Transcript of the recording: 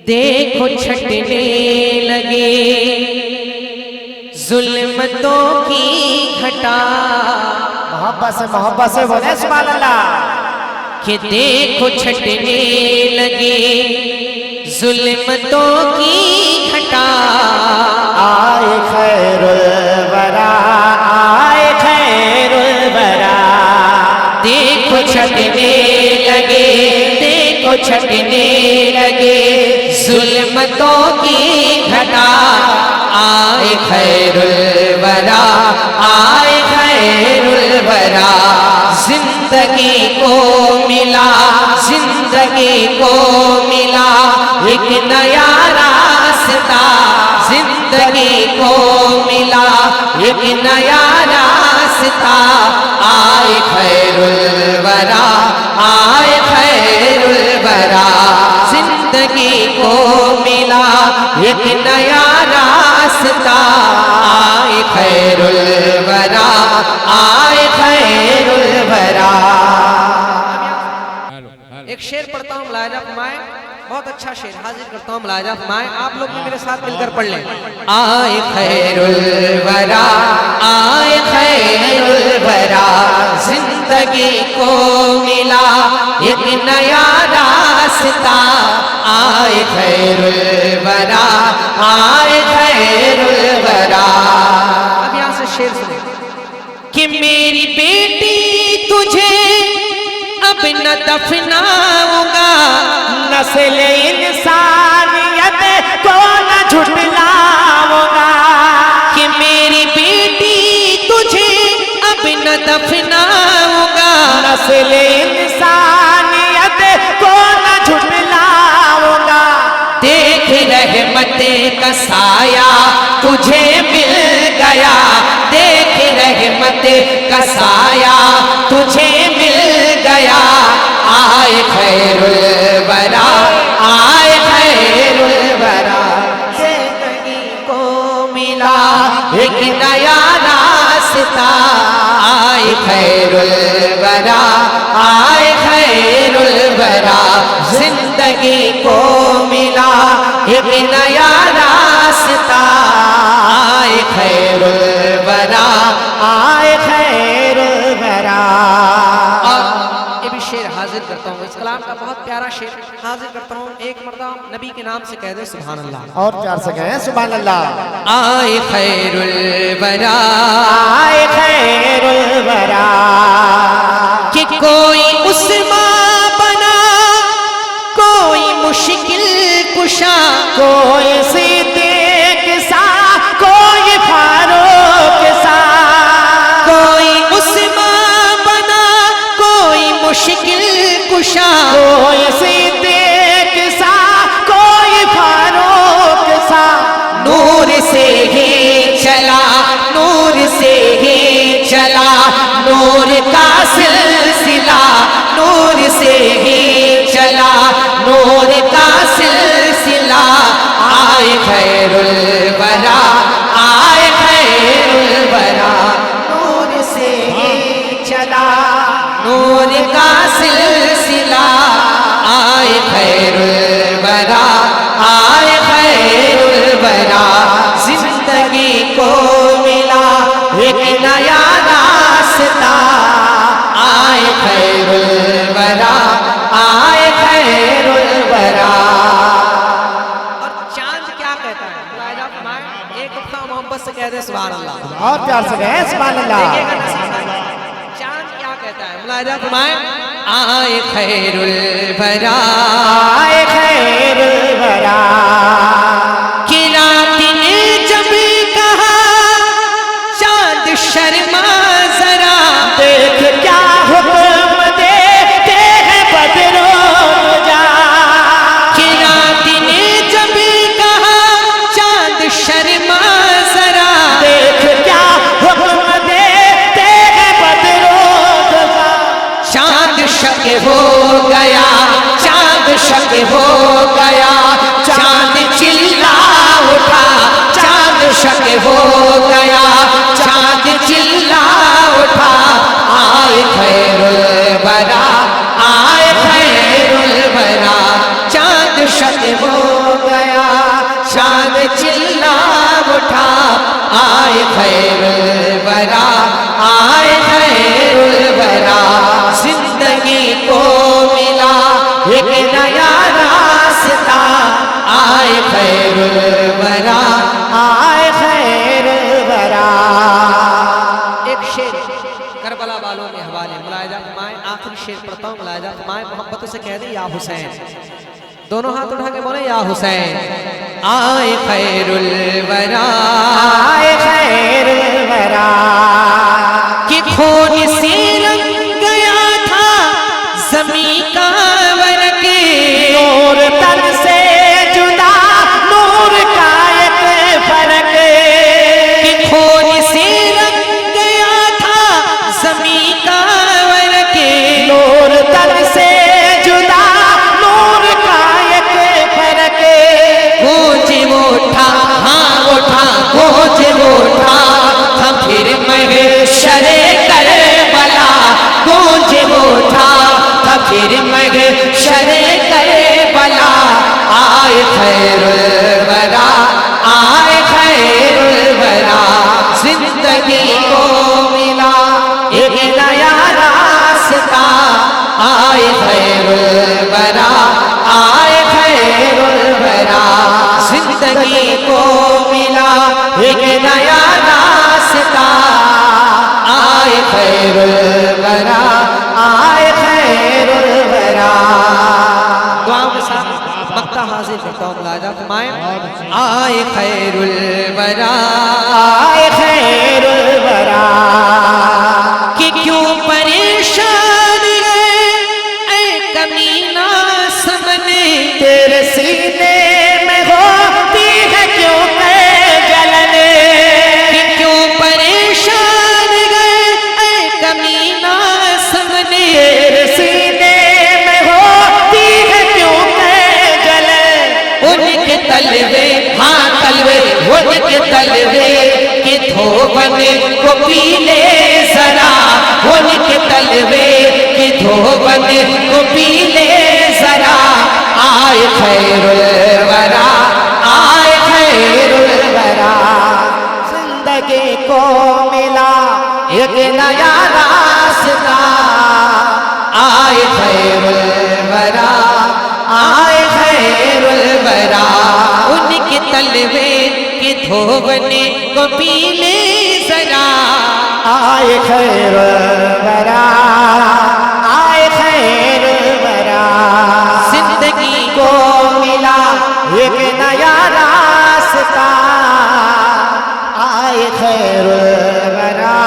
دیکھو چھٹنے لگے ظلمتوں کی گھٹا. محبت سے بولے سبحان اللہ. کہ دیکھو چھٹنے لگے ظلمتوں کی گھٹا. آئے خیر الورا آئے خیر الورا. دیکھو چھٹنے لگے دیکھو چھٹنے لگے ظلمتوں کی گھٹا. آئے خیر الورا آئے خیر الورا. زندگی کو ملا زندگی کو ملا ایک نیا راستہ. زندگی کو ملا ایک نیا راستہ. آئے خیر الورا آئے خیر الورا. زندگی کو ملا ایک نیا راستہ. آئے خیر الورا آئے خیر الورا. ایک شعر پڑھتا ہوں ملاحظہ فرمائیں. بہت اچھا شعر حاضر کرتا ہوں ملاحظہ فرمائیں. آپ لوگ بھی میرے ساتھ مل کر پڑھ لیں. آئے خیر الورا آئے خیر الورا. زندگی کو ملا ایک نیا راستہ. آئے خیر الورا آئے خیر الورا. اب یہاں سے شعر سنیں. کہ میری بیٹی تجھے اب نہ دفناؤں گا. نسل انسانیت کو نہ جھٹلاؤں گا. کہ میری بیٹی تجھے اب نہ دفناؤں گا. نسل انسانیت کو نہ جھٹلاؤں گا. دیکھ رحمت کا سایہ تجھے مل گیا. دیکھ رحمت کا سایہ تجھے مل گیا. آئے خیر الورا آئے خیر الورا. زندگی کو ملا ایک نیا راستہ. آئے خیر الورا آئے خیر الورا. زندگی کو ملا ایک نیا راستہ. آئے خیر الورا آئے خیر الورا. یہ بھی شعر حاضر کرتا ہوں. اس کلام کا بہت پیارا شعر حاضر کرتا ہوں. ایک مرتبہ نبی کے نام سے کہہ دے سبحان اللہ. اور پیار سے کہیں سبحان اللہ. آئے خیر الورا آئے خیر الورا. کہ کوئی عثمان بنا کوئی مشکل کشا. کوئی صدیق سا کوئی فاروق سا. کوئی عثمان بنا کوئی مشکل کشا. کوئی صدیق سا کوئی فاروق سا. نور سے ہی چلا نور سے ہی چلا نور کا سلسلہ. نور سے ہی چلا نور کا سلسلہ. آئے خیر الورا آئے خیر الورا. نور سے ہی چلا نور کا سلسلہ. آئے خیر الورا آئے خیر الورا. زندگی کو ملا ایک نیا راستہ. آئے خیر الورا آئے خیر الورا. اور چاند کیا کہتا ہے ملاحظہ فرمائیں. ایک دفعہ محبت سے کہہ دے سبحان اللہ. اور پیار سے کہیں سبحان اللہ. چاند کیا کہتا ہے ملاحظہ فرمائیں. آئے خیر الورا آئے خیر الورا. کہ رات نے جب کہا چاند شرما ذرا. دیکھ کیا حکم دیتے ہیں بدروں جا. کہ رات نے جب کہا چاند شرما ذرا. دیکھ کیا حکم دیتے ہیں بدروں جا. چاند شک ہو گیا چاند شک ہو گیا. چاند آئے خیر الورا آئے خیر الورا زندگی کو ملا ایک نیا راستہ آئے خیر الورا آئے خیر الورا. ایک شعر کربلا والوں کے حوالے ملاحظہ فرمائیں آخری شعر پڑھتا ہوں ملاحظہ فرمائیں محبتوں سے کہہ دیں یا حسین دونوں ہاتھ اٹھا کے بولیں یا حسین آئے خیر الورا آئے خیر الورا کہ خون سے رنگ گیا تھا زمین کا ورق نور تن سے جدا نور کا ایک فرق کہ خون سے رنگ گیا تھا زمین کا ورق نور تن سے جدا نور کا ایک فرق گونج اٹھا ہاں اٹھا گونج اٹھا ہم پھر محشر کربلا گونج اٹھا ہم پھر محشر کربلا آئے خیر الورا آئے خیر الورا زندگی کو ملا ایک نیا راستہ آئے خیر الورا آئے خیر الورا زندگی کو ملا ایک نیا راستہ آئے خیر الورا آئے خیر الورا. دعاؤں کے ساتھ مقطع حاضر کرتا ہوں ملاحظہ فرمائیں آئے خیر الورا آئے خیر الورا کہ کیوں پریشان ہے اے کمینہ سمنے تیرے سینے میں ہوتی ہے کیوں کہ جلنے کہ کیوں پریشان ہے اے کمینہ سمنے تیرے سینے میں ہوتی ہے کیوں کہ جلنے ان کے تلوے ہاں تلوے ان کے تلوے کہ دھوبن کو پی لے ذرا ان کے تلوے کہ دھوبن کو پی لے ذرا آئے خیر الورا آئے خیر الورا زندگی کو ملا ایک نیا راستہ آئے خیر الورا آئے خیر الورا ان کے تلوے کہ دھوبن کو پی لے ذرا آئے خیر الورا آئے خیر الورا زندگی کو ملا ایک نیا راستہ آئے خیر الورا